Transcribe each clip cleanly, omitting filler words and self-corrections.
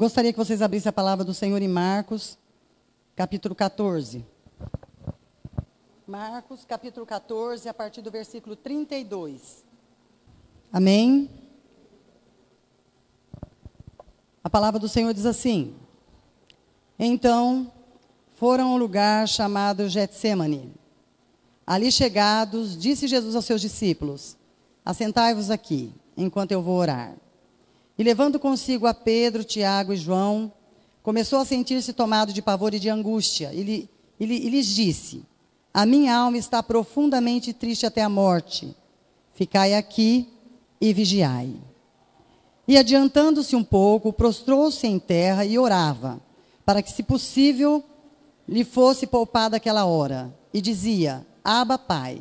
gostaria que vocês abrissem a palavra do Senhor em Marcos, capítulo 14. Marcos, capítulo 14, a partir do versículo 32. Amém? A palavra do Senhor diz assim: Então, foram a um lugar chamado Getsêmani. Ali chegados, disse Jesus aos seus discípulos: Assentai-vos aqui, enquanto eu vou orar. E levando consigo a Pedro, Tiago e João, começou a sentir-se tomado de pavor e de angústia. E lhes disse: A minha alma está profundamente triste até a morte. Ficai aqui e vigiai. E adiantando-se um pouco, prostrou-se em terra e orava, para que, se possível, lhe fosse poupada aquela hora. E dizia: Abba, Pai,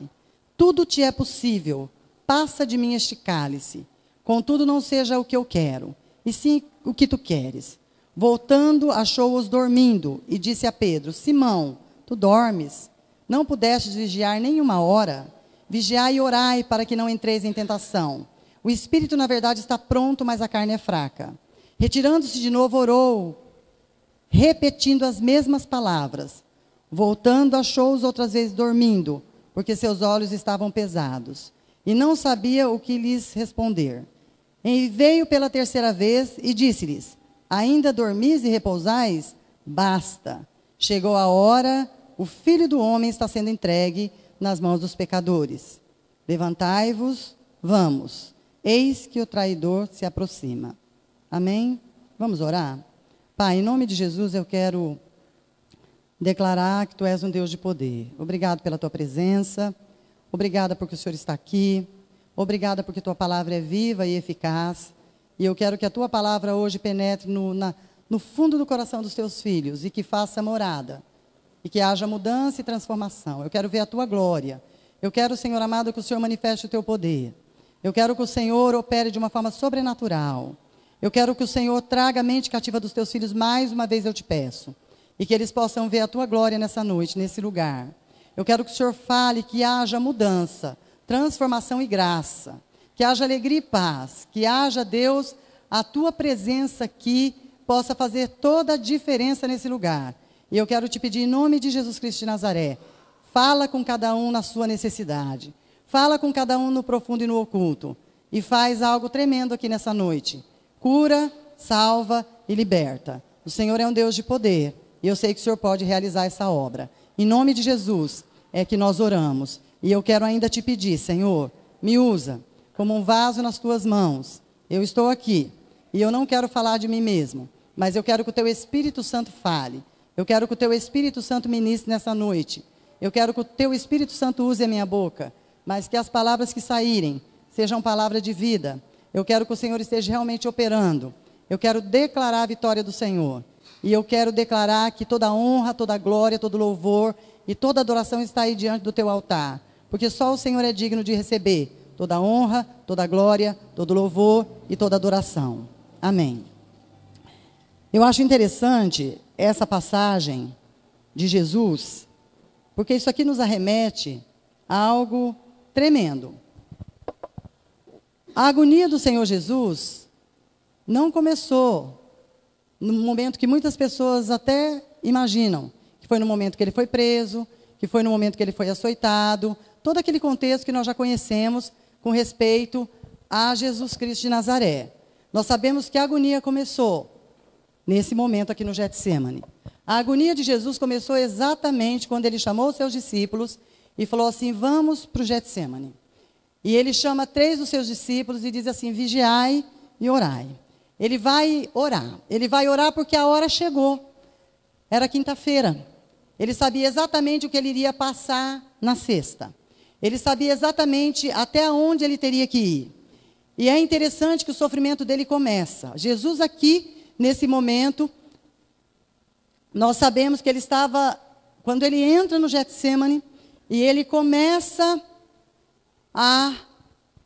tudo te é possível, passa de mim este cálice. Contudo, não seja o que eu quero, e sim o que tu queres. Voltando, achou-os dormindo, e disse a Pedro: Simão, tu dormes? Não pudestes vigiar nem uma hora? Vigiai e orai, para que não entreis em tentação. O espírito, na verdade, está pronto, mas a carne é fraca. Retirando-se de novo, orou, repetindo as mesmas palavras. Voltando, achou-os outras vezes dormindo, porque seus olhos estavam pesados, e não sabia o que lhes responder. E veio pela terceira vez e disse-lhes: Ainda dormis e repousais? Basta. Chegou a hora, o Filho do Homem está sendo entregue nas mãos dos pecadores. Levantai-vos, vamos. Eis que o traidor se aproxima. Amém? Vamos orar? Pai, em nome de Jesus, eu quero declarar que Tu és um Deus de poder. Obrigado pela Tua presença. Obrigada porque o Senhor está aqui. Obrigada porque Tua palavra é viva e eficaz. E eu quero que a Tua palavra hoje penetre no fundo do coração dos Teus filhos e que faça morada. E que haja mudança e transformação. Eu quero ver a Tua glória. Eu quero, Senhor amado, que o Senhor manifeste o Teu poder. Eu quero que o Senhor opere de uma forma sobrenatural. Eu quero que o Senhor traga a mente cativa dos Teus filhos, mais uma vez eu te peço. E que eles possam ver a Tua glória nessa noite, nesse lugar. Eu quero que o Senhor fale, que haja mudança, transformação e graça. Que haja alegria e paz. Que haja, Deus, a Tua presença aqui possa fazer toda a diferença nesse lugar. E eu quero te pedir, em nome de Jesus Cristo de Nazaré, fala com cada um na sua necessidade. Fala com cada um no profundo e no oculto. E faz algo tremendo aqui nessa noite. Cura, salva e liberta. O Senhor é um Deus de poder. E eu sei que o Senhor pode realizar essa obra. Em nome de Jesus é que nós oramos. E eu quero ainda te pedir, Senhor, me usa como um vaso nas Tuas mãos. Eu estou aqui. E eu não quero falar de mim mesmo. Mas eu quero que o Teu Espírito Santo fale. Eu quero que o Teu Espírito Santo ministre nessa noite. Eu quero que o Teu Espírito Santo use a minha boca. Mas que as palavras que saírem sejam palavras de vida. Eu quero que o Senhor esteja realmente operando. Eu quero declarar a vitória do Senhor. E eu quero declarar que toda honra, toda glória, todo louvor e toda adoração está aí diante do Teu altar. Porque só o Senhor é digno de receber toda honra, toda glória, todo louvor e toda adoração. Amém. Eu acho interessante essa passagem de Jesus, porque isso aqui nos arremete a algo tremendo. A agonia do Senhor Jesus não começou no momento que muitas pessoas até imaginam, que foi no momento que Ele foi preso, que foi no momento que Ele foi açoitado, todo aquele contexto que nós já conhecemos com respeito a Jesus Cristo de Nazaré. Nós sabemos que a agonia começou nesse momento aqui no Getsêmani. A agonia de Jesus começou exatamente quando Ele chamou os seus discípulos e falou assim: vamos para o Getsêmani. E Ele chama 3 dos seus discípulos e diz assim: vigiai e orai. Ele vai orar porque a hora chegou. Era quinta-feira. Ele sabia exatamente o que ele iria passar na sexta. Ele sabia exatamente até onde ele teria que ir. E é interessante que o sofrimento dele começa. Jesus aqui, nesse momento, nós sabemos que ele estava, quando ele entra no Getsêmani, e ele começa a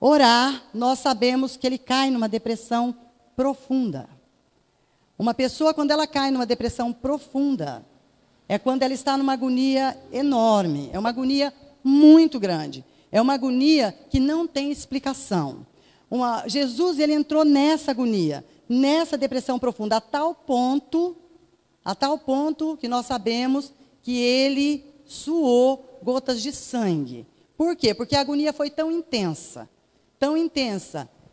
orar, nós sabemos que ele cai numa depressão profunda. Uma pessoa, quando ela cai numa depressão profunda, é quando ela está numa agonia enorme, é uma agonia muito grande, é uma agonia que não tem explicação. Jesus, ele entrou nessa agonia, nessa depressão profunda, a tal ponto que nós sabemos que ele suou gotas de sangue. Por quê? Porque a agonia foi tão intensa,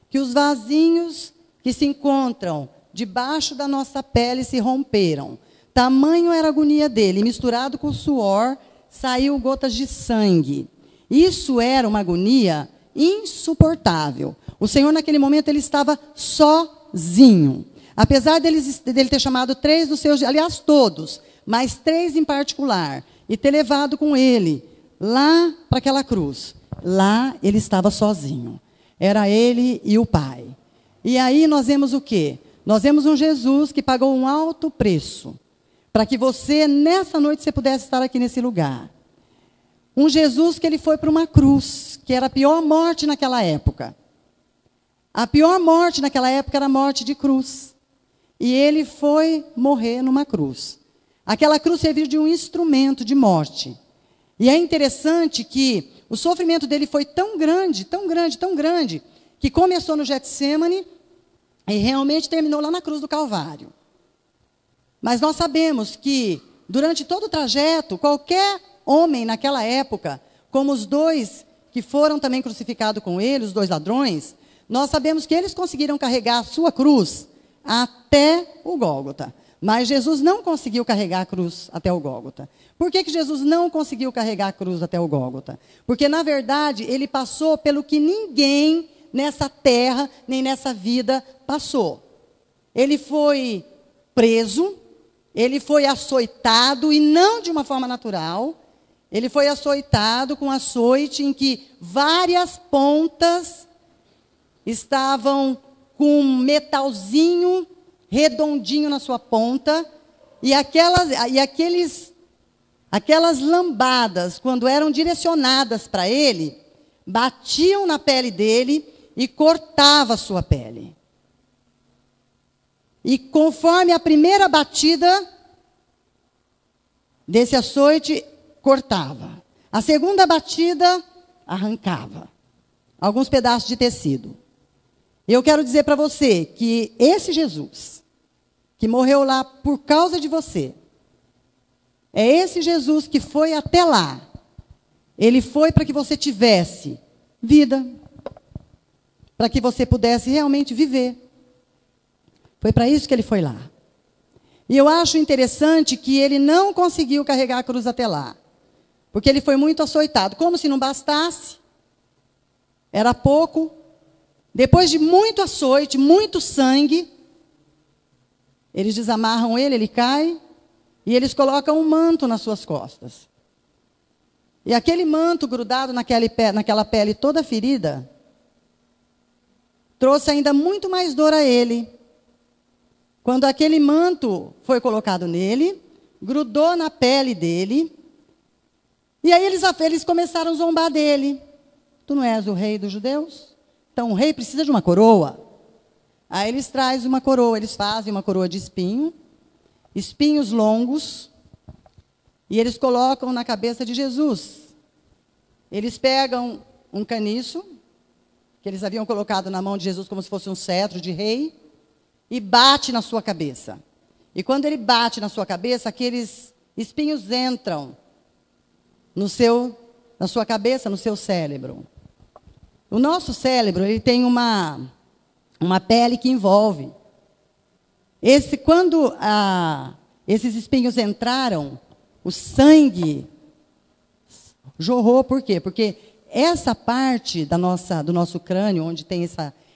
que os vasinhos que se encontram debaixo da nossa pele se romperam. Tamanho era a agonia dele, misturado com o suor, saiu gotas de sangue. Isso era uma agonia insuportável. O Senhor, naquele momento, ele estava sozinho. Apesar dele ter chamado 3 dos seus, aliás, todos, mas 3 em particular, e ter levado com ele lá para aquela cruz. Lá ele estava sozinho. Era ele e o Pai. E aí nós vemos o quê? Nós vemos um Jesus que pagou um alto preço para que você, nessa noite, você pudesse estar aqui nesse lugar. Um Jesus que ele foi para uma cruz, que era a pior morte naquela época. A pior morte naquela época era a morte de cruz. E ele foi morrer numa cruz. Aquela cruz serviu de um instrumento de morte. E é interessante que o sofrimento dele foi tão grande, que começou no Getsemane e realmente terminou lá na cruz do Calvário. Mas nós sabemos que, durante todo o trajeto, qualquer homem naquela época, como os 2 que foram também crucificados com ele, os 2 ladrões, nós sabemos que eles conseguiram carregar a sua cruz até o Gólgota. Mas Jesus não conseguiu carregar a cruz até o Gólgota. Por que Jesus não conseguiu carregar a cruz até o Gólgota? Porque, na verdade, ele passou pelo que ninguém nessa terra, nem nessa vida, passou. Ele foi preso, ele foi açoitado, e não de uma forma natural. Ele foi açoitado com açoite em que várias pontas estavam com um metalzinho redondinho na sua ponta, e aquelas lambadas, quando eram direcionadas para ele, batiam na pele dele e cortava a sua pele. E conforme a primeira batida desse açoite, cortava. A segunda batida, arrancava alguns pedaços de tecido. Eu quero dizer para você que esse Jesus, que morreu lá por causa de você, é esse Jesus que foi até lá. Ele foi para que você tivesse vida, para que você pudesse realmente viver. Foi para isso que ele foi lá. E eu acho interessante que ele não conseguiu carregar a cruz até lá, porque ele foi muito açoitado, como se não bastasse, era pouco. Depois de muito açoite, muito sangue, eles desamarram ele, ele cai, e eles colocam um manto nas suas costas. E aquele manto grudado naquela pele toda ferida, trouxe ainda muito mais dor a ele. Quando aquele manto foi colocado nele, grudou na pele dele, e aí eles começaram a zombar dele. Tu não és o rei dos judeus? Então o rei precisa de uma coroa. Aí eles trazem uma coroa, eles fazem uma coroa de espinhos longos, e eles colocam na cabeça de Jesus. Eles pegam um caniço, que eles haviam colocado na mão de Jesus como se fosse um cetro de rei, e bate na sua cabeça. E quando ele bate na sua cabeça, aqueles espinhos entram na sua cabeça, no seu cérebro. O nosso cérebro, ele tem uma pele que envolve. Quando esses espinhos entraram, o sangue jorrou. Por quê? Porque essa parte do nosso crânio, onde tem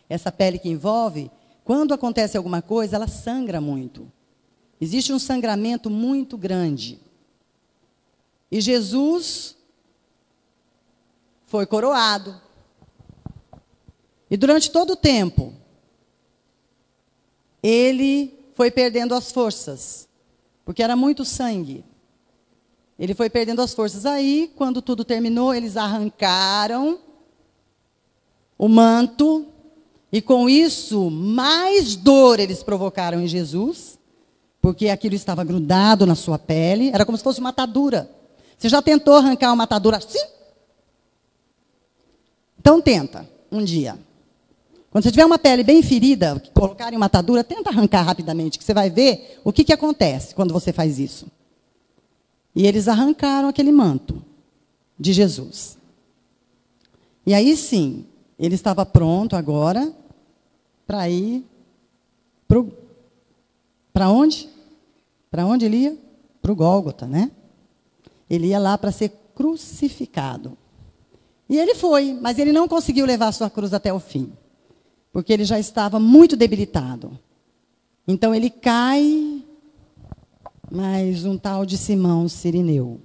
essa pele que envolve, quando acontece alguma coisa, ela sangra muito. Existe um sangramento muito grande. E Jesus foi coroado. E durante todo o tempo, ele foi perdendo as forças, porque era muito sangue. Ele foi perdendo as forças. Aí, quando tudo terminou, eles arrancaram o manto, e com isso, mais dor eles provocaram em Jesus, porque aquilo estava grudado na sua pele, era como se fosse uma atadura. Você já tentou arrancar uma atadura assim? Então tenta, um dia. Quando você tiver uma pele bem ferida, colocarem uma atadura, tenta arrancar rapidamente, que você vai ver o que acontece quando você faz isso. E eles arrancaram aquele manto de Jesus. E aí sim, ele estava pronto agora para ir para onde? Para onde ele ia? Para o Gólgota, né? Ele ia lá para ser crucificado. E ele foi, mas ele não conseguiu levar a sua cruz até o fim, porque ele já estava muito debilitado. Então ele cai, mas um tal de Simão Cirineu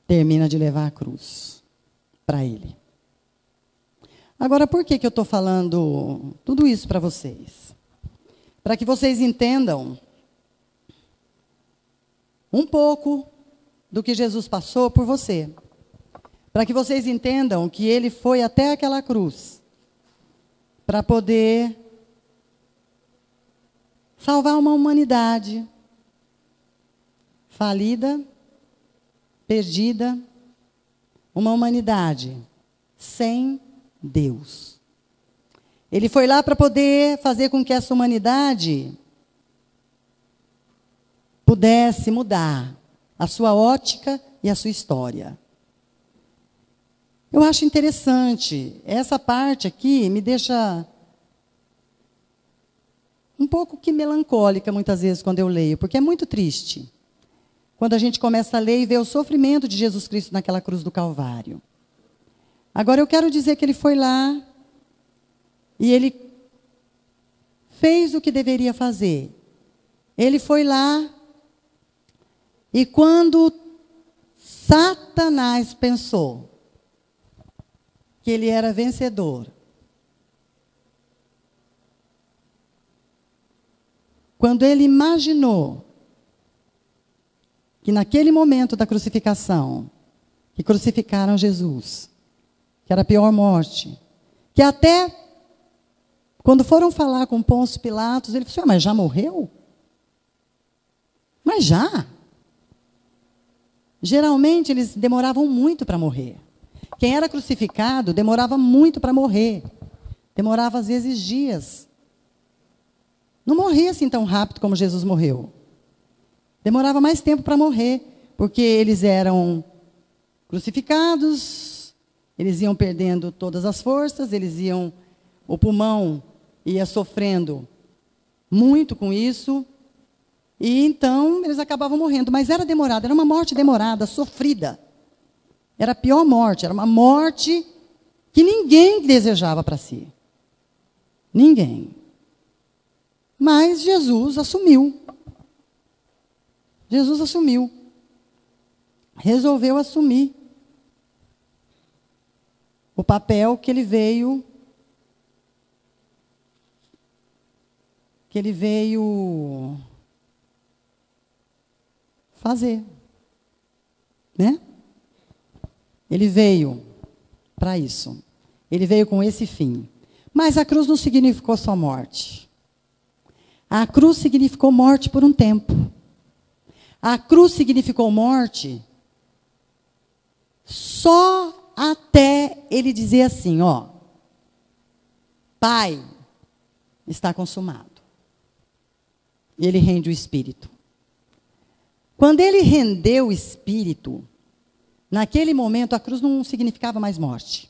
termina de levar a cruz para ele. Agora, por que eu estou falando tudo isso para vocês? Para que vocês entendam um pouco do que Jesus passou por você. Para que vocês entendam que ele foi até aquela cruz para poder salvar uma humanidade falida, perdida, uma humanidade sem Deus. Ele foi lá para poder fazer com que essa humanidade pudesse mudar a sua ótica e a sua história. Eu acho interessante. Essa parte aqui me deixa um pouco que melancólica, muitas vezes, quando eu leio, porque é muito triste. Quando a gente começa a ler e vê o sofrimento de Jesus Cristo naquela cruz do Calvário. Agora, eu quero dizer que ele foi lá e ele fez o que deveria fazer. Ele foi lá e quando Satanás pensou que ele era vencedor, quando ele imaginou que naquele momento da crucificação, que crucificaram Jesus, que era a pior morte, que até quando foram falar com Pôncio Pilatos, ele falou assim, mas já morreu? Mas já. Geralmente eles demoravam muito para morrer. Quem era crucificado demorava muito para morrer. Demorava às vezes dias. Não morria assim tão rápido como Jesus morreu. Demorava mais tempo para morrer, porque eles eram crucificados, eles iam perdendo todas as forças, o pulmão ia sofrendo muito com isso, e então eles acabavam morrendo. Mas era demorado, era uma morte demorada, sofrida. Era a pior morte, era uma morte que ninguém desejava para si. Ninguém. Mas Jesus assumiu. Jesus assumiu. Resolveu assumir o papel que ele veio fazer, né? Ele veio para isso. Ele veio com esse fim. Mas a cruz não significou só morte. A cruz significou morte por um tempo. A cruz significou morte só até ele dizer assim, ó, Pai, está consumado. E ele rende o espírito. Quando ele rendeu o espírito, naquele momento a cruz não significava mais morte.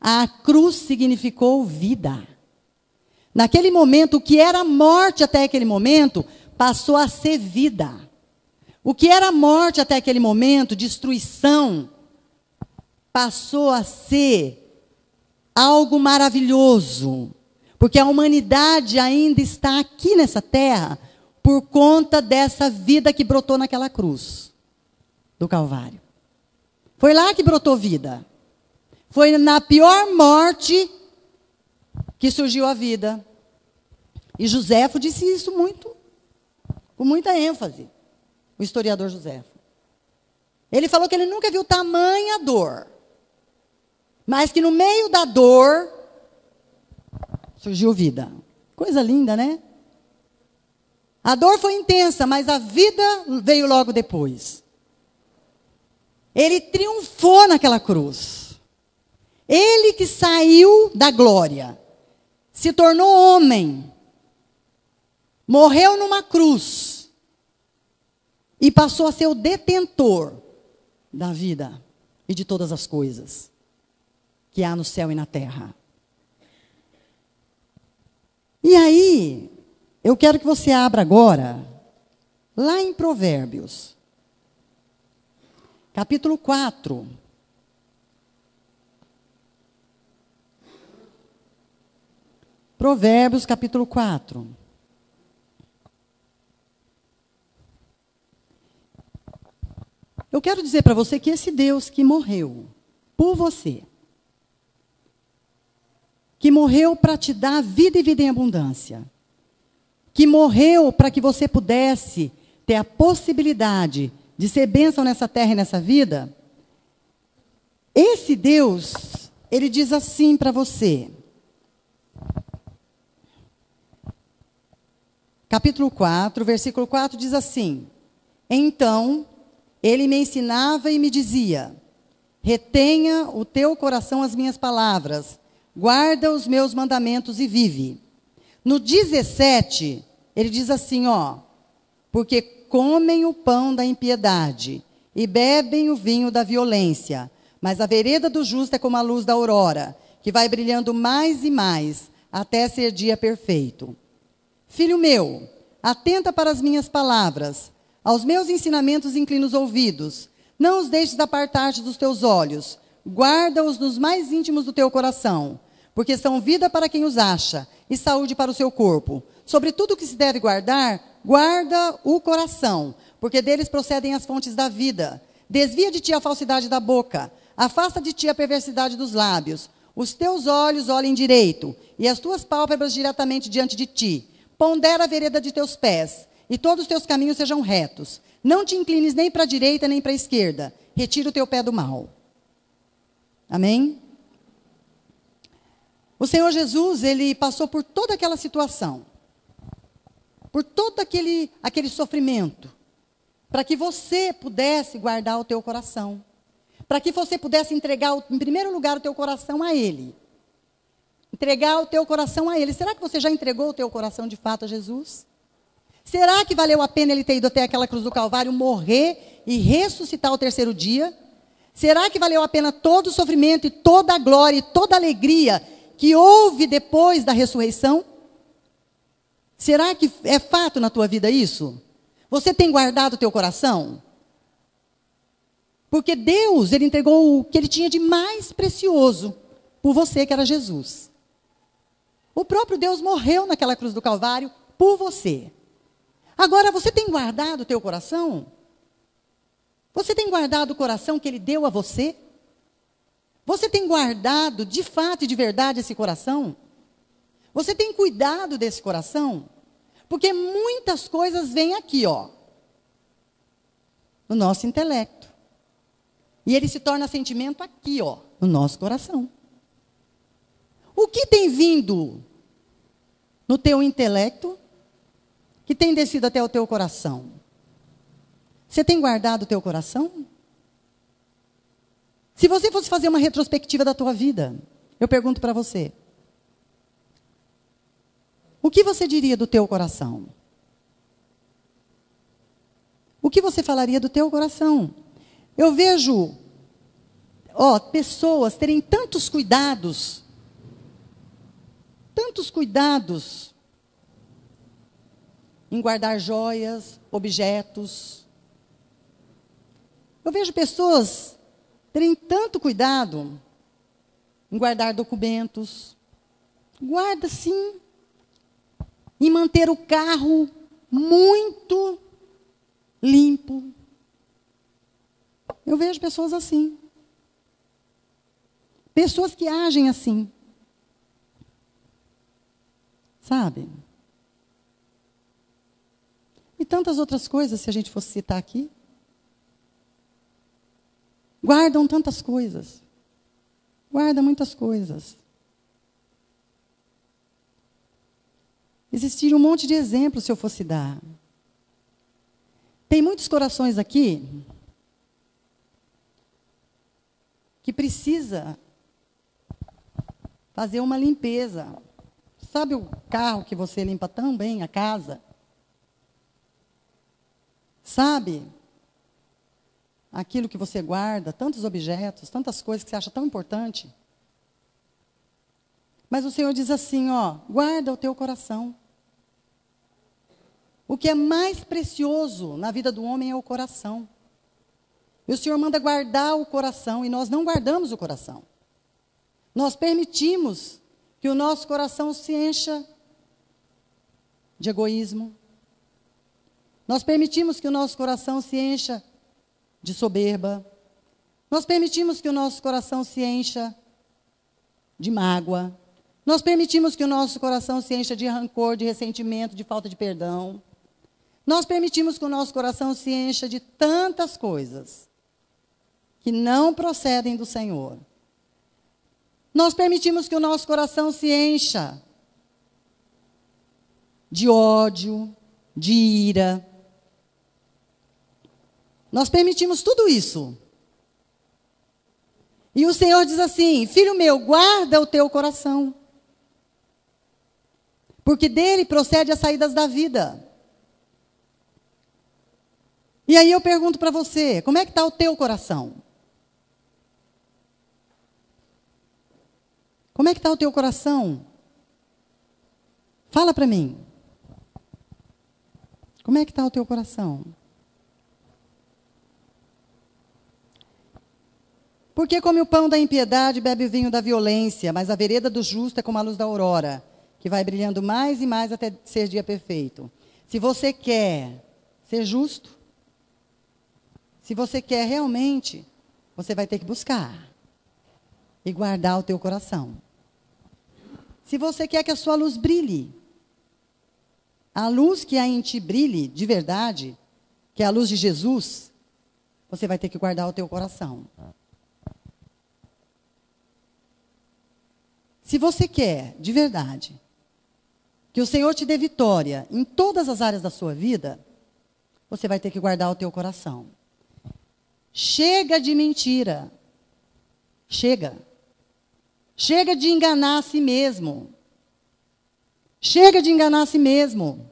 A cruz significou vida. Naquele momento, o que era morte até aquele momento, passou a ser vida. O que era morte até aquele momento, destruição, passou a ser algo maravilhoso. Porque a humanidade ainda está aqui nessa terra por conta dessa vida que brotou naquela cruz do Calvário. Foi lá que brotou vida. Foi na pior morte que surgiu a vida. E Joséfo disse isso com muita ênfase. O historiador Joséfo. Ele falou que ele nunca viu tamanha dor. Mas que no meio da dor surgiu vida. Coisa linda, né? A dor foi intensa, mas a vida veio logo depois. Ele triunfou naquela cruz. Ele que saiu da glória, se tornou homem, morreu numa cruz e passou a ser o detentor da vida e de todas as coisas que há no céu e na terra. E aí, eu quero que você abra agora, lá em Provérbios, capítulo 4. Provérbios, capítulo 4. Eu quero dizer para você que esse Deus que morreu por você, que morreu para te dar vida e vida em abundância, que morreu para que você pudesse ter a possibilidade de ser bênção nessa terra e nessa vida, esse Deus, ele diz assim para você. Capítulo 4, versículo 4 diz assim: Então, ele me ensinava e me dizia: retenha o teu coração as minhas palavras, guarda os meus mandamentos e vive. No 17, ele diz assim, porque comem o pão da impiedade e bebem o vinho da violência, mas a vereda do justo é como a luz da aurora, que vai brilhando mais e mais, até ser dia perfeito. Filho meu, atenta para as minhas palavras, aos meus ensinamentos inclina os ouvidos, não os deixes apartar-te dos teus olhos, guarda-os nos mais íntimos do teu coração, porque são vida para quem os acha e saúde para o seu corpo. Sobre tudo o que se deve guardar, guarda o coração, porque deles procedem as fontes da vida. Desvia de ti a falsidade da boca, afasta de ti a perversidade dos lábios. Os teus olhos olhem direito, e as tuas pálpebras diretamente diante de ti. Pondera a vereda de teus pés, e todos os teus caminhos sejam retos. Não te inclines nem para a direita nem para a esquerda. Retira o teu pé do mal. Amém? O Senhor Jesus, ele passou por toda aquela situação, por todo aquele sofrimento, para que você pudesse guardar o teu coração, para que você pudesse entregar, em primeiro lugar, o teu coração a Ele. Entregar o teu coração a Ele. Será que você já entregou o teu coração de fato a Jesus? Será que valeu a pena Ele ter ido até aquela cruz do Calvário, morrer e ressuscitar ao terceiro dia? Será que valeu a pena todo o sofrimento e toda a glória e toda a alegria que houve depois da ressurreição? Será que é fato na tua vida isso? Você tem guardado o teu coração? Porque Deus, Ele entregou o que Ele tinha de mais precioso por você, que era Jesus. O próprio Deus morreu naquela cruz do Calvário por você. Agora, você tem guardado o teu coração? Você tem guardado o coração que Ele deu a você? Você tem guardado, de fato e de verdade, esse coração? Você tem cuidado desse coração? Porque muitas coisas vêm aqui, no nosso intelecto. E ele se torna sentimento aqui, no nosso coração. O que tem vindo no teu intelecto que tem descido até o teu coração? Você tem guardado o teu coração? Se você fosse fazer uma retrospectiva da tua vida, eu pergunto para você, o que você diria do teu coração? O que você falaria do teu coração? Eu vejo, pessoas terem tantos cuidados em guardar joias, objetos. Eu vejo pessoas terem tanto cuidado em guardar documentos. Guarda, sim. Em manter o carro muito limpo. Eu vejo pessoas assim. Pessoas que agem assim. Sabe? E tantas outras coisas, se a gente fosse citar aqui. Guardam tantas coisas. Guarda muitas coisas. Existiria um monte de exemplos se eu fosse dar. Tem muitos corações aqui que precisa fazer uma limpeza. Sabe o carro que você limpa tão bem, a casa? Sabe aquilo que você guarda, tantos objetos, tantas coisas que você acha tão importante? Mas o Senhor diz assim, ó, guarda o teu coração. O que é mais precioso na vida do homem é o coração. E o Senhor manda guardar o coração, e nós não guardamos o coração. Nós permitimos que o nosso coração se encha de egoísmo. Nós permitimos que o nosso coração se encha de soberba. Nós permitimos que o nosso coração se encha de mágoa. Nós permitimos que o nosso coração se encha de rancor, de ressentimento, de falta de perdão. Nós permitimos que o nosso coração se encha de tantas coisas que não procedem do Senhor. Nós permitimos que o nosso coração se encha de ódio, de ira. Nós permitimos tudo isso. E o Senhor diz assim, filho meu, guarda o teu coração. Porque dele procede as saídas da vida. E aí eu pergunto para você, como é que está o teu coração? Como é que está o teu coração? Fala para mim. Como é que está o teu coração? Porque come o pão da impiedade, bebe o vinho da violência, mas a vereda do justo é como a luz da aurora, que vai brilhando mais e mais até ser dia perfeito. Se você quer ser justo, se você quer realmente, você vai ter que buscar e guardar o teu coração. Se você quer que a sua luz brilhe, a luz que há em ti brilhe de verdade, que é a luz de Jesus, você vai ter que guardar o teu coração. Se você quer, de verdade, que o Senhor te dê vitória em todas as áreas da sua vida, você vai ter que guardar o teu coração. Chega de mentira. Chega. Chega de enganar a si mesmo. Chega de enganar a si mesmo.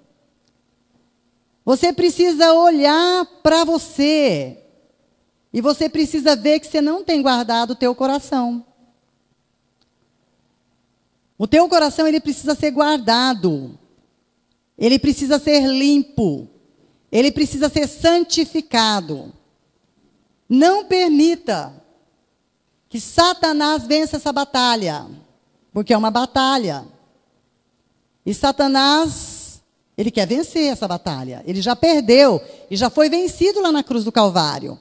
Você precisa olhar para você. E você precisa ver que você não tem guardado o teu coração. O teu coração, ele precisa ser guardado. Ele precisa ser limpo. Ele precisa ser santificado. Não permita que Satanás vença essa batalha, porque é uma batalha. E Satanás, ele quer vencer essa batalha. Ele já perdeu e já foi vencido lá na cruz do Calvário.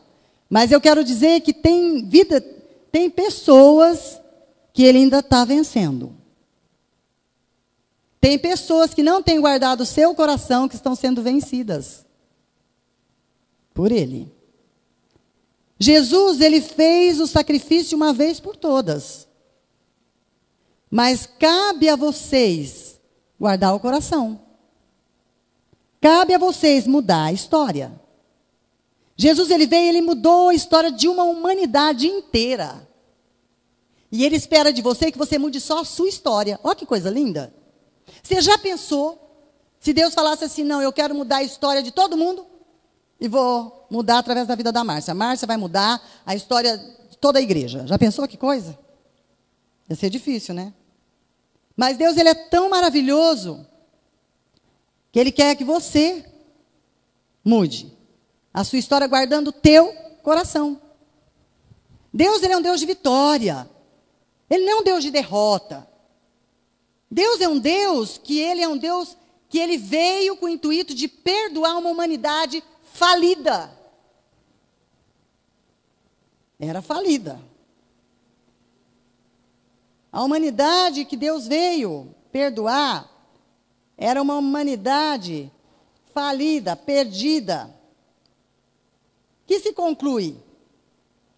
Mas eu quero dizer que tem pessoas que ele ainda está vencendo. Tem pessoas que não têm guardado o seu coração, que estão sendo vencidas por ele. Jesus, ele fez o sacrifício uma vez por todas. Mas cabe a vocês guardar o coração. Cabe a vocês mudar a história. Jesus, ele veio e ele mudou a história de uma humanidade inteira. E ele espera de você que você mude só a sua história. Olha que coisa linda. Você já pensou, se Deus falasse assim, não, eu quero mudar a história de todo mundo, e vou mudar através da vida da Márcia. A Márcia vai mudar a história de toda a igreja. Já pensou que coisa? Ia ser difícil, né? Mas Deus, ele é tão maravilhoso, que ele quer que você mude a sua história guardando o teu coração. Deus, ele é um Deus de vitória. Ele não é um Deus de derrota. Deus é um Deus que ele veio com o intuito de perdoar uma humanidade falida. Era falida. A humanidade que Deus veio perdoar era uma humanidade falida, perdida. Que se conclui?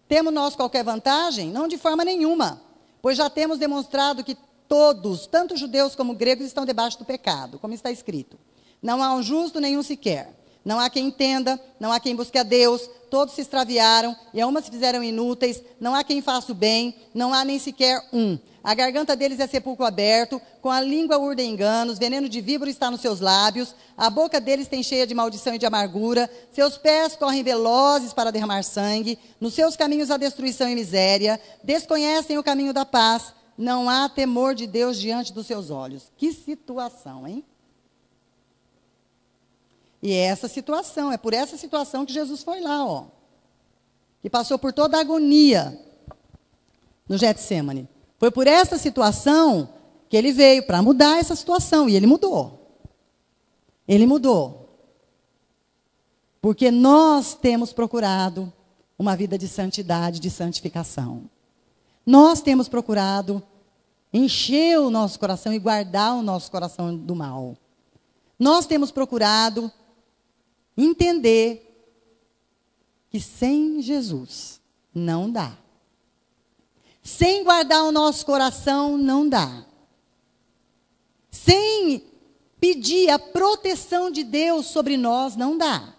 Temos nós qualquer vantagem? Não, de forma nenhuma. Pois já temos demonstrado que todos, tanto judeus como gregos, estão debaixo do pecado, como está escrito. Não há um justo nenhum sequer. Não há quem entenda, não há quem busque a Deus, todos se extraviaram, e a uma se fizeram inúteis, não há quem faça o bem, não há nem sequer um. A garganta deles é sepulcro aberto, com a língua urdem enganos, veneno de víbora está nos seus lábios, a boca deles tem cheia de maldição e de amargura, seus pés correm velozes para derramar sangue, nos seus caminhos há destruição e miséria, desconhecem o caminho da paz, não há temor de Deus diante dos seus olhos. Que situação, hein? E é essa situação, é por essa situação que Jesus foi lá, ó. Que passou por toda a agonia no Getsemane. Foi por essa situação que ele veio para mudar essa situação. E ele mudou. Ele mudou. Porque nós temos procurado uma vida de santidade, de santificação. Nós temos procurado encher o nosso coração e guardar o nosso coração do mal. Nós temos procurado entender que sem Jesus não dá. Sem guardar o nosso coração não dá. Sem pedir a proteção de Deus sobre nós não dá.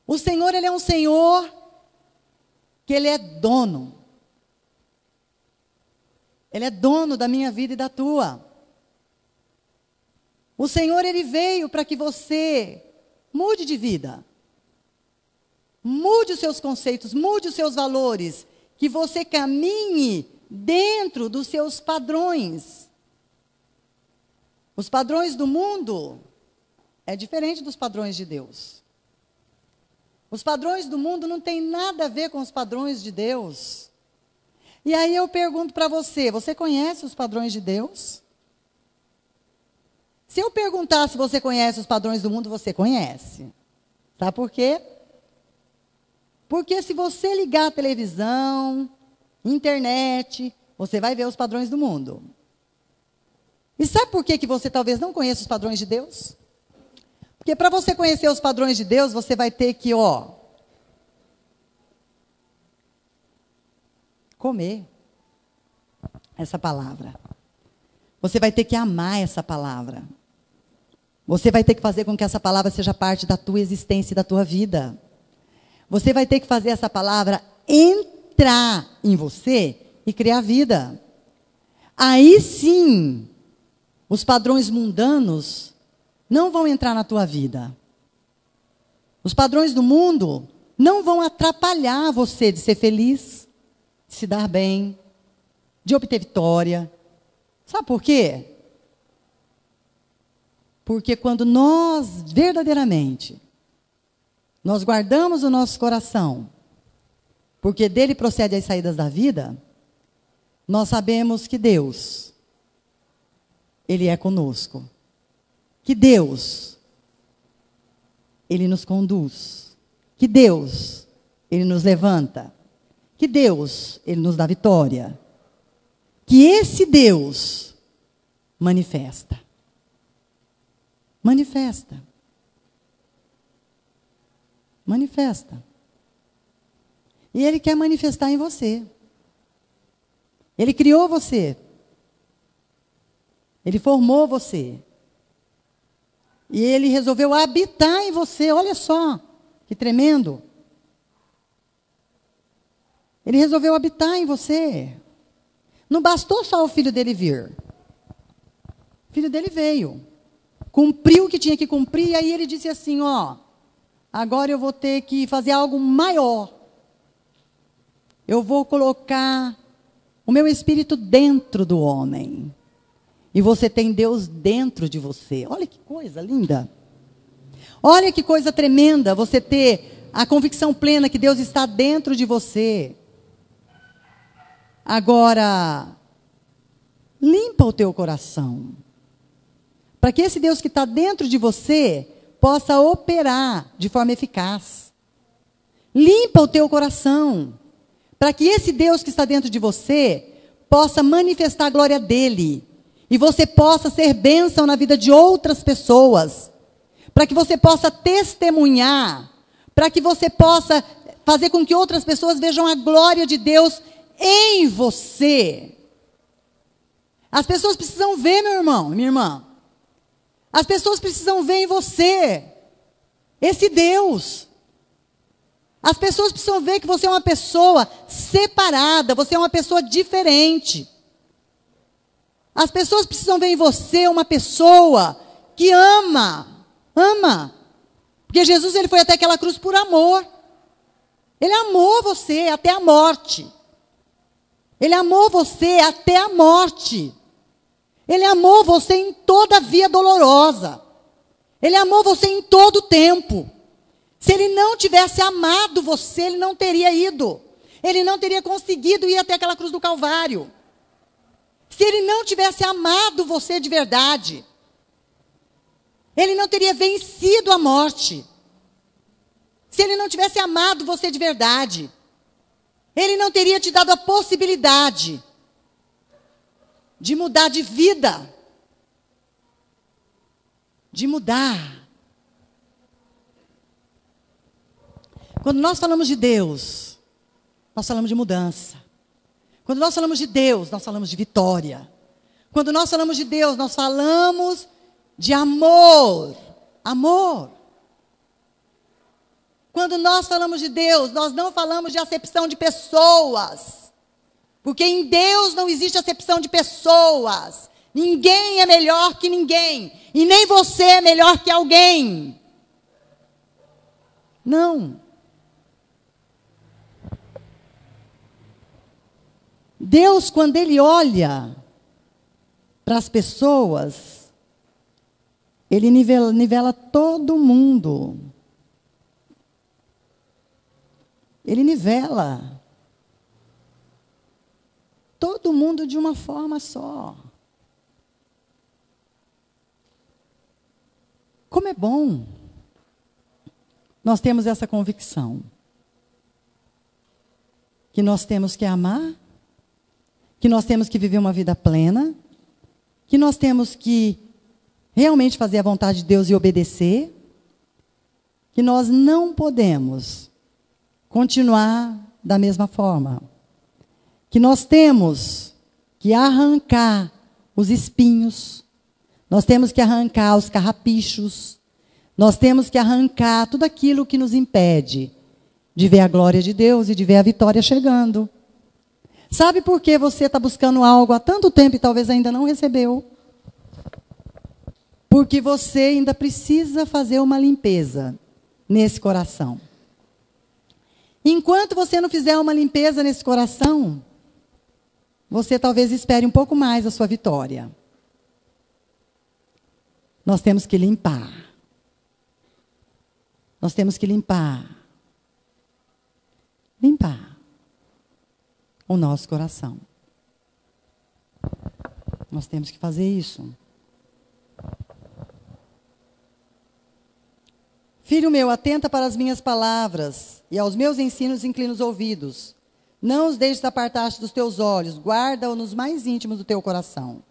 O Senhor, Ele é um Senhor que Ele é dono. Ele é dono da minha vida e da tua. O Senhor, Ele veio para que você mude de vida. Mude os seus conceitos, mude os seus valores. Que você caminhe dentro dos seus padrões. Os padrões do mundo é diferente dos padrões de Deus. Os padrões do mundo não têm nada a ver com os padrões de Deus. E aí eu pergunto para você, você conhece os padrões de Deus? Se eu perguntar se você conhece os padrões do mundo, você conhece. Sabe por quê? Porque se você ligar a televisão, internet, você vai ver os padrões do mundo. E sabe por que você talvez não conheça os padrões de Deus? Porque para você conhecer os padrões de Deus, você vai ter que, comer essa palavra. Você vai ter que amar essa palavra. Você vai ter que fazer com que essa palavra seja parte da tua existência e da tua vida. Você vai ter que fazer essa palavra entrar em você e criar vida. Aí sim, os padrões mundanos não vão entrar na tua vida. Os padrões do mundo não vão atrapalhar você de ser feliz, de se dar bem, de obter vitória. Sabe por quê? Porque quando nós verdadeiramente nós guardamos o nosso coração, porque dele procede as saídas da vida, nós sabemos que Deus, Ele é conosco. Que Deus, Ele nos conduz. Que Deus, Ele nos levanta. Que Deus, Ele nos dá vitória. Que esse Deus manifesta. Manifesta. Manifesta. E Ele quer manifestar em você. Ele criou você. Ele formou você. E Ele resolveu habitar em você. Olha só, que tremendo. Ele resolveu habitar em você. Não bastou só o filho dele vir. O filho dele veio. Cumpriu o que tinha que cumprir. E aí ele disse assim, agora eu vou ter que fazer algo maior. Eu vou colocar o meu espírito dentro do homem. E você tem Deus dentro de você. Olha que coisa linda. Olha que coisa tremenda você ter a convicção plena que Deus está dentro de você. Agora, limpa o teu coração. Para que esse Deus que está dentro de você possa operar de forma eficaz. Limpa o teu coração. Para que esse Deus que está dentro de você possa manifestar a glória dele. E você possa ser bênção na vida de outras pessoas. Para que você possa testemunhar. Para que você possa fazer com que outras pessoas vejam a glória de Deus em você. As pessoas precisam ver, meu irmão, minha irmã. As pessoas precisam ver em você esse Deus. As pessoas precisam ver que você é uma pessoa separada, você é uma pessoa diferente. As pessoas precisam ver em você uma pessoa que ama. Porque Jesus, ele foi até aquela cruz por amor. Ele amou você até a morte. Ele amou você até a morte. Ele amou você em toda a via dolorosa. Ele amou você em todo o tempo. Se ele não tivesse amado você, ele não teria ido. Ele não teria conseguido ir até aquela cruz do Calvário. Se ele não tivesse amado você de verdade, ele não teria vencido a morte. Se ele não tivesse amado você de verdade, ele não teria te dado a possibilidade de mudar de vida. De mudar. Quando nós falamos de Deus, nós falamos de mudança. Quando nós falamos de Deus, nós falamos de vitória. Quando nós falamos de Deus, nós falamos de amor. Amor. Quando nós falamos de Deus, nós não falamos de acepção de pessoas. Porque em Deus não existe acepção de pessoas. Ninguém é melhor que ninguém. E nem você é melhor que alguém. Não. Deus, quando Ele olha para as pessoas, Ele nivela todo mundo. Ele nivela todo mundo de uma forma só. Como é bom nós temos essa convicção que nós temos que amar, que nós temos que viver uma vida plena, que nós temos que realmente fazer a vontade de Deus e obedecer, que nós não podemos continuar da mesma forma, que nós temos que arrancar os espinhos, nós temos que arrancar os carrapichos, nós temos que arrancar tudo aquilo que nos impede de ver a glória de Deus e de ver a vitória chegando. Sabe por que você está buscando algo há tanto tempo e talvez ainda não recebeu? Porque você ainda precisa fazer uma limpeza nesse coração. Enquanto você não fizer uma limpeza nesse coração, você talvez espere um pouco mais a sua vitória. Nós temos que limpar. Nós temos que limpar. Limpar o nosso coração. Nós temos que fazer isso. Filho meu, atenta para as minhas palavras, e aos meus ensinos inclina os ouvidos. Não os deixes apartar-te dos teus olhos, guarda-o nos mais íntimos do teu coração.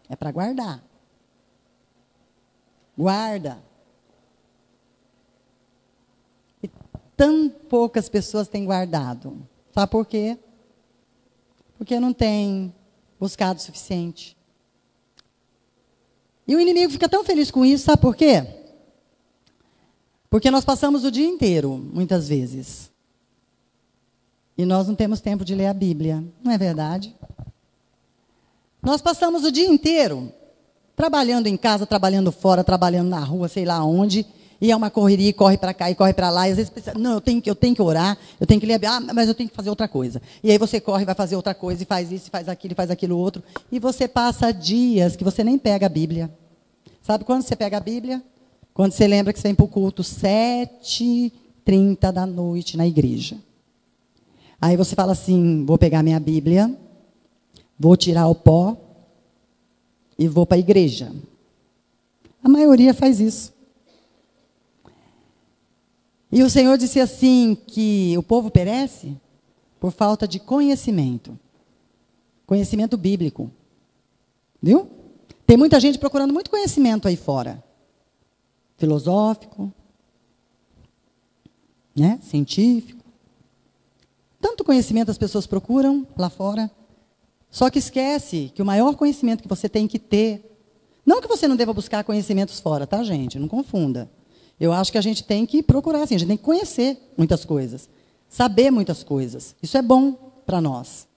É para guardar. Guarda. E tão poucas pessoas têm guardado. Sabe por quê? Porque não tem buscado o suficiente. E o inimigo fica tão feliz com isso, sabe por quê? Porque nós passamos o dia inteiro, muitas vezes. E nós não temos tempo de ler a Bíblia. Não é verdade? Nós passamos o dia inteiro trabalhando em casa, trabalhando fora, trabalhando na rua, sei lá onde. E é uma correria, corre para cá e corre para lá. E às vezes pensa, não, eu tenho que orar, eu tenho que ler a Bíblia, mas eu tenho que fazer outra coisa. E aí você corre, vai fazer outra coisa, e faz isso, e faz aquilo outro. E você passa dias que você nem pega a Bíblia. Sabe quando você pega a Bíblia? Quando você lembra que você vem para o culto 7h30 da noite na igreja. Aí você fala assim, vou pegar minha Bíblia, vou tirar o pó e vou para a igreja. A maioria faz isso. E o Senhor disse assim, que o povo perece por falta de conhecimento. Conhecimento bíblico. Viu? Tem muita gente procurando muito conhecimento aí fora. Filosófico, né? Científico. Tanto conhecimento as pessoas procuram lá fora. Só que esquece que o maior conhecimento que você tem que ter, não que você não deva buscar conhecimentos fora, tá, gente? Não confunda. Eu acho que a gente tem que procurar, assim, a gente tem que conhecer muitas coisas, saber muitas coisas. Isso é bom para nós.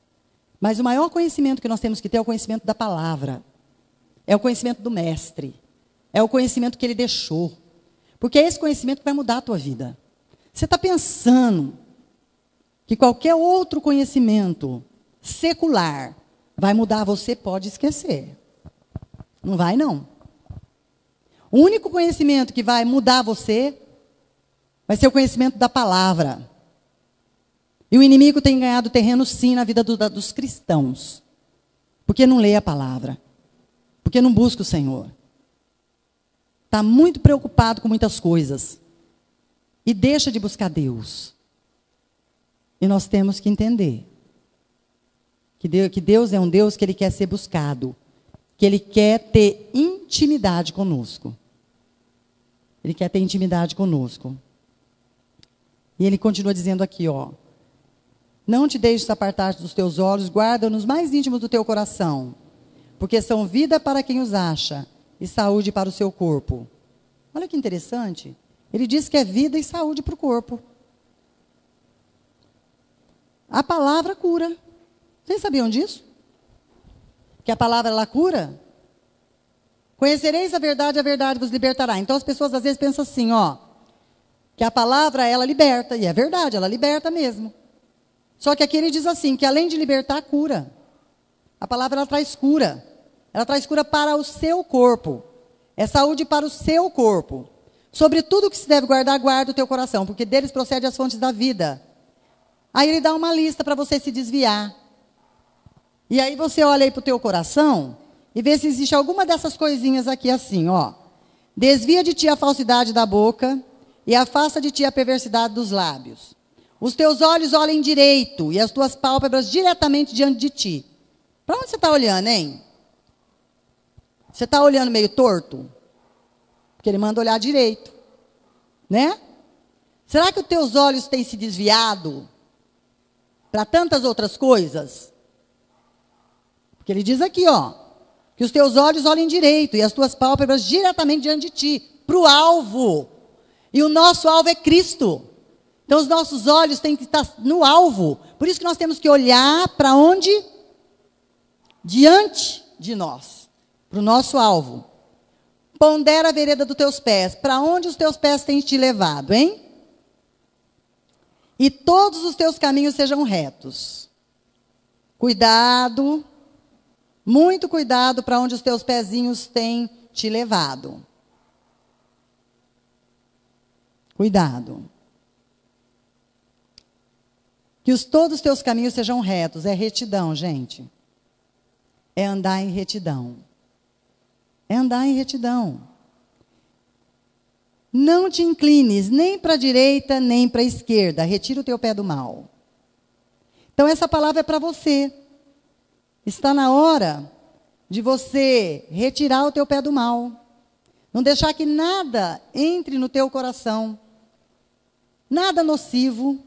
Mas o maior conhecimento que nós temos que ter é o conhecimento da palavra. É o conhecimento do mestre. É o conhecimento que ele deixou. Porque é esse conhecimento que vai mudar a tua vida. Você está pensando que qualquer outro conhecimento secular vai mudar você, pode esquecer. Não vai, não. O único conhecimento que vai mudar você vai ser o conhecimento da palavra. E o inimigo tem ganhado terreno, sim, na vida dos cristãos. Porque não lê a palavra. Porque não busca o Senhor. Está muito preocupado com muitas coisas. E deixa de buscar Deus. E nós temos que entender que Deus é um Deus que Ele quer ser buscado. Que Ele quer ter intimidade conosco. Ele quer ter intimidade conosco. E Ele continua dizendo aqui, ó. Não te deixes apartar dos teus olhos, guarda nos mais íntimos do teu coração. Porque são vida para quem os acha e saúde para o seu corpo. Olha que interessante. Ele diz que é vida e saúde para o corpo. A palavra cura. Vocês sabiam disso? Que a palavra, ela cura? Conhecereis a verdade vos libertará. Então as pessoas às vezes pensam assim, ó, que a palavra, ela liberta. E é verdade, ela liberta mesmo. Só que aqui ele diz assim, que além de libertar, cura. A palavra, ela traz cura. Ela traz cura para o seu corpo. É saúde para o seu corpo. Sobre tudo que se deve guardar, guarda o teu coração, porque deles procede as fontes da vida. Aí ele dá uma lista para você se desviar. E aí você olha aí para o teu coração e vê se existe alguma dessas coisinhas aqui assim, ó. Desvia de ti a falsidade da boca e afasta de ti a perversidade dos lábios. Os teus olhos olhem direito e as tuas pálpebras diretamente diante de ti. Para onde você está olhando, hein? Você está olhando meio torto? Porque ele manda olhar direito. Né? Será que os teus olhos têm se desviado para tantas outras coisas? Porque ele diz aqui, ó, que os teus olhos olhem direito e as tuas pálpebras diretamente diante de ti, para o alvo. E o nosso alvo é Cristo. Então os nossos olhos têm que estar no alvo. Por isso que nós temos que olhar para onde? Diante de nós. Para o nosso alvo. Pondera a vereda dos teus pés. Para onde os teus pés têm te levado, hein? E todos os teus caminhos sejam retos. Cuidado. Muito cuidado para onde os teus pezinhos têm te levado. Cuidado. Que todos os teus caminhos sejam retos. É retidão, gente. É andar em retidão. É andar em retidão. Não te inclines nem para a direita, nem para a esquerda. Retira o teu pé do mal. Então, essa palavra é para você. Está na hora de você retirar o teu pé do mal. Não deixar que nada entre no teu coração. Nada nocivo,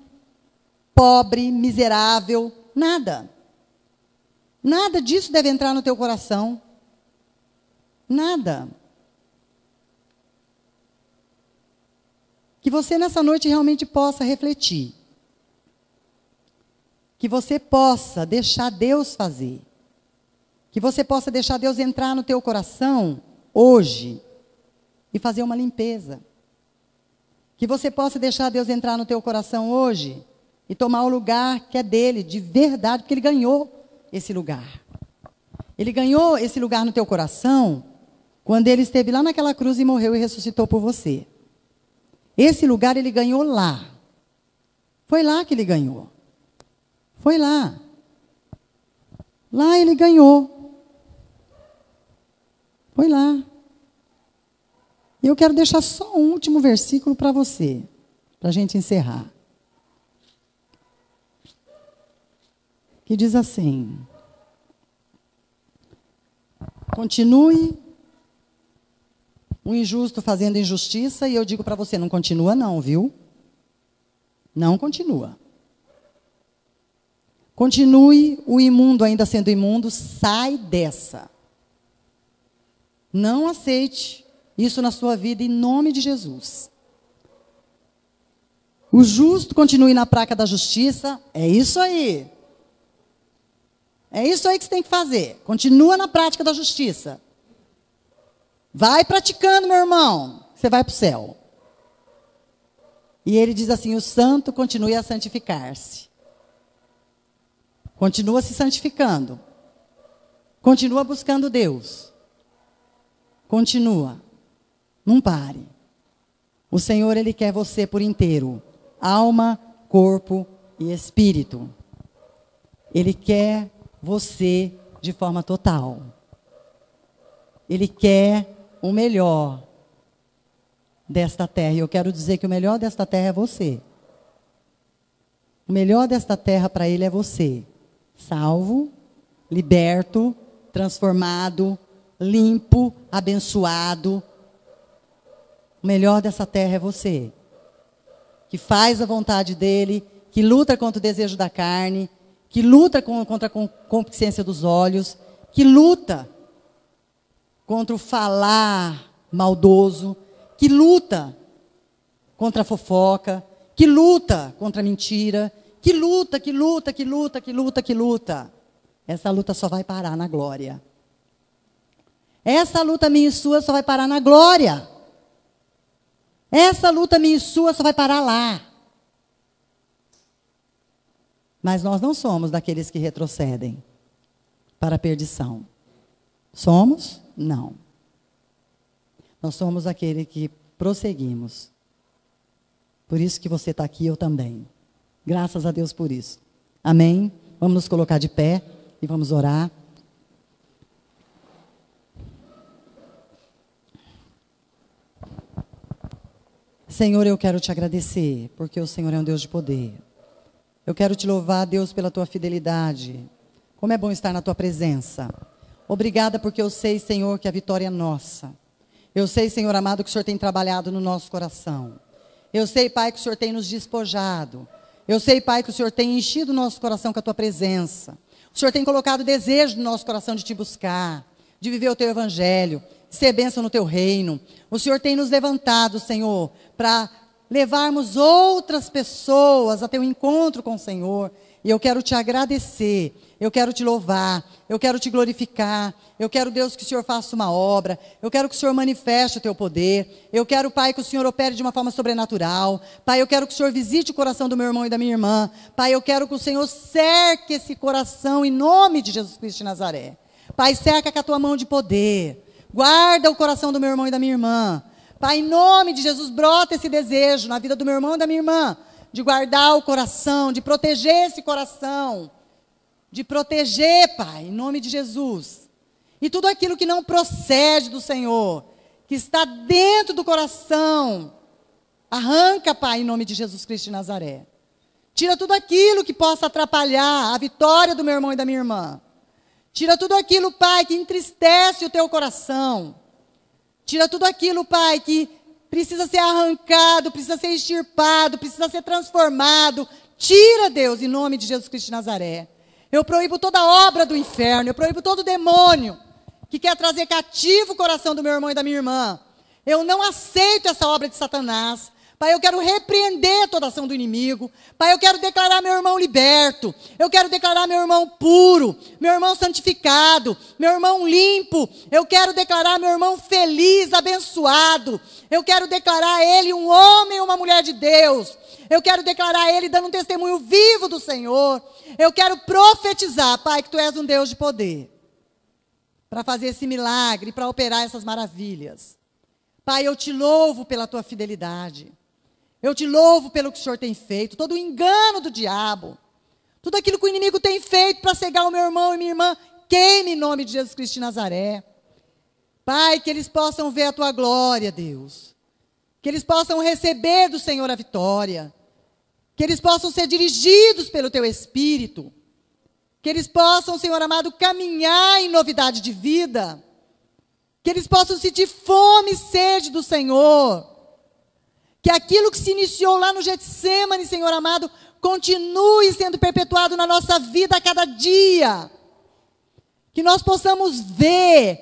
pobre, miserável, nada. Nada disso deve entrar no teu coração. Nada. Que você nessa noite realmente possa refletir. Que você possa deixar Deus fazer. Que você possa deixar Deus entrar no teu coração hoje e fazer uma limpeza. Que você possa deixar Deus entrar no teu coração hoje e tomar o lugar que é dele, de verdade, porque ele ganhou esse lugar. Ele ganhou esse lugar no teu coração quando ele esteve lá naquela cruz e morreu e ressuscitou por você. Esse lugar ele ganhou lá. Foi lá que ele ganhou. Foi lá. Lá ele ganhou. Foi lá. E eu quero deixar só um último versículo para você, para a gente encerrar. Que diz assim: continue o injusto fazendo injustiça, e eu digo para você, não continua não, viu? Não continua. Continue o imundo ainda sendo imundo, sai dessa. Não aceite isso na sua vida em nome de Jesus. O justo continue na prática da justiça. É isso aí. É isso aí que você tem que fazer. Continua na prática da justiça. Vai praticando, meu irmão. Você vai para o céu. E ele diz assim: o santo continue a santificar-se. Continua se santificando. Continua buscando Deus. Continua. Não pare. O Senhor, Ele quer você por inteiro. Alma, corpo e espírito. Ele quer você de forma total. Ele quer o melhor desta terra. E eu quero dizer que o melhor desta terra é você. O melhor desta terra para Ele é você. Salvo, liberto, transformado, limpo, abençoado. O melhor dessa terra é você. Que faz a vontade dEle, que luta contra o desejo da carne, que luta contra a concupiscência dos olhos, que luta contra o falar maldoso, que luta contra a fofoca, que luta contra a mentira, que luta. Essa luta só vai parar na glória. Essa luta minha e sua só vai parar na glória. Essa luta minha e sua só vai parar lá. Mas nós não somos daqueles que retrocedem para a perdição. Somos? Não. Nós somos aquele que prosseguimos. Por isso que você está aqui, eu também. Graças a Deus por isso. Amém? Vamos nos colocar de pé e vamos orar. Senhor, eu quero te agradecer, porque o Senhor é um Deus de poder. Eu quero te louvar, Deus, pela tua fidelidade. Como é bom estar na tua presença. Obrigada, porque eu sei, Senhor, que a vitória é nossa. Eu sei, Senhor amado, que o Senhor tem trabalhado no nosso coração. Eu sei, Pai, que o Senhor tem nos despojado. Eu sei, Pai, que o Senhor tem enchido o nosso coração com a tua presença. O Senhor tem colocado desejo no nosso coração de te buscar, de viver o teu evangelho, de ser bênção no teu reino. O Senhor tem nos levantado, Senhor, para levarmos outras pessoas a ter um encontro com o Senhor. E eu quero te agradecer, eu quero te louvar, eu quero te glorificar. Eu quero, Deus, que o Senhor faça uma obra. Eu quero que o Senhor manifeste o teu poder. Eu quero, Pai, que o Senhor opere de uma forma sobrenatural. Pai, eu quero que o Senhor visite o coração do meu irmão e da minha irmã. Pai, eu quero que o Senhor cerque esse coração em nome de Jesus Cristo de Nazaré. Pai, cerca com a tua mão de poder. Guarda o coração do meu irmão e da minha irmã. Pai, em nome de Jesus, brota esse desejo na vida do meu irmão e da minha irmã, de guardar o coração, de proteger esse coração, de proteger, Pai, em nome de Jesus. E tudo aquilo que não procede do Senhor, que está dentro do coração, arranca, Pai, em nome de Jesus Cristo de Nazaré. Tira tudo aquilo que possa atrapalhar a vitória do meu irmão e da minha irmã. Tira tudo aquilo, Pai, que entristece o teu coração. Tira tudo aquilo, Pai, que precisa ser arrancado, precisa ser extirpado, precisa ser transformado. Tira, Deus, em nome de Jesus Cristo de Nazaré. Eu proíbo toda obra do inferno, eu proíbo todo demônio que quer trazer cativo o coração do meu irmão e da minha irmã. Eu não aceito essa obra de Satanás. Pai, eu quero repreender toda ação do inimigo. Pai, eu quero declarar meu irmão liberto. Eu quero declarar meu irmão puro, meu irmão santificado, meu irmão limpo. Eu quero declarar meu irmão feliz, abençoado. Eu quero declarar ele um homem e uma mulher de Deus. Eu quero declarar ele dando um testemunho vivo do Senhor. Eu quero profetizar, Pai, que Tu és um Deus de poder, para fazer esse milagre, para operar essas maravilhas. Pai, eu te louvo pela Tua fidelidade. Eu te louvo pelo que o Senhor tem feito, todo o engano do diabo, tudo aquilo que o inimigo tem feito para cegar o meu irmão e minha irmã, queime em nome de Jesus Cristo de Nazaré. Pai, que eles possam ver a Tua glória, Deus. Que eles possam receber do Senhor a vitória. Que eles possam ser dirigidos pelo Teu Espírito. Que eles possam, Senhor amado, caminhar em novidade de vida. Que eles possam sentir fome e sede do Senhor. Que aquilo que se iniciou lá no Getsêmani, Senhor amado, continue sendo perpetuado na nossa vida a cada dia. Que nós possamos ver,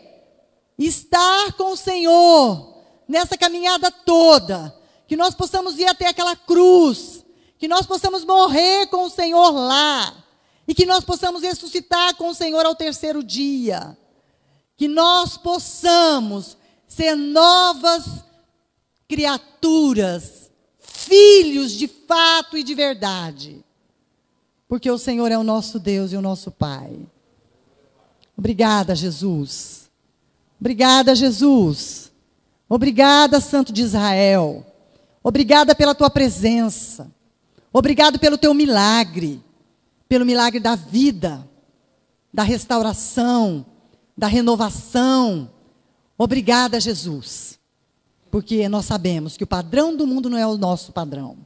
estar com o Senhor nessa caminhada toda. Que nós possamos ir até aquela cruz. que nós possamos morrer com o Senhor lá, e que nós possamos ressuscitar com o Senhor ao terceiro dia, que nós possamos ser novas criaturas, filhos de fato e de verdade, porque o Senhor é o nosso Deus e o nosso Pai. Obrigada, Jesus. Obrigada, Jesus. Obrigada, Santo de Israel. Obrigada pela tua presença. Obrigado pelo teu milagre. Pelo milagre da vida, da restauração, da renovação. Obrigada, Jesus. Porque nós sabemos que o padrão do mundo não é o nosso padrão.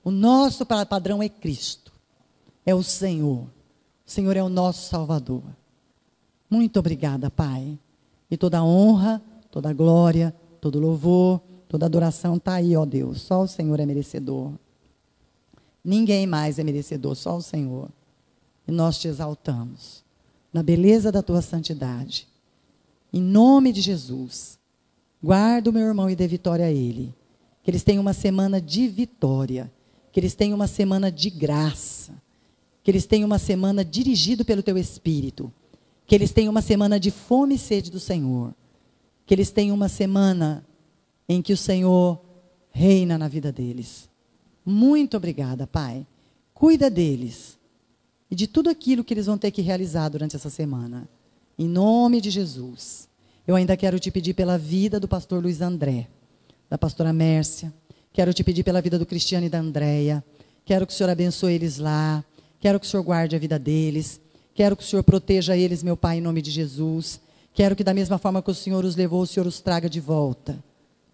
O nosso padrão é Cristo. É o Senhor. O Senhor é o nosso Salvador. Muito obrigada, Pai. E toda a honra, toda a glória, todo louvor, toda adoração está aí, ó Deus. Só o Senhor é merecedor. Ninguém mais é merecedor, só o Senhor. E nós te exaltamos na beleza da tua santidade. Em nome de Jesus, guarda o meu irmão e dê vitória a ele. Que eles tenham uma semana de vitória. Que eles tenham uma semana de graça. Que eles tenham uma semana dirigida pelo teu Espírito. Que eles tenham uma semana de fome e sede do Senhor. Que eles tenham uma semana em que o Senhor reina na vida deles. Muito obrigada, Pai. Cuida deles e de tudo aquilo que eles vão ter que realizar durante essa semana. Em nome de Jesus. Eu ainda quero te pedir pela vida do pastor Luiz André, da pastora Mércia. Quero te pedir pela vida do Cristiano e da Andréia. Quero que o Senhor abençoe eles lá. Quero que o Senhor guarde a vida deles. Quero que o Senhor proteja eles, meu Pai, em nome de Jesus. Quero que da mesma forma que o Senhor os levou, o Senhor os traga de volta.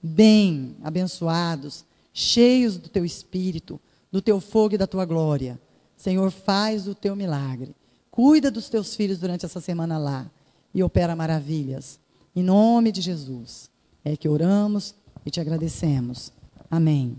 Bem, abençoados, cheios do teu Espírito, do teu fogo e da tua glória. Senhor, faz o teu milagre. Cuida dos teus filhos durante essa semana lá. E opera maravilhas. Em nome de Jesus. É que oramos e te agradecemos. Amém.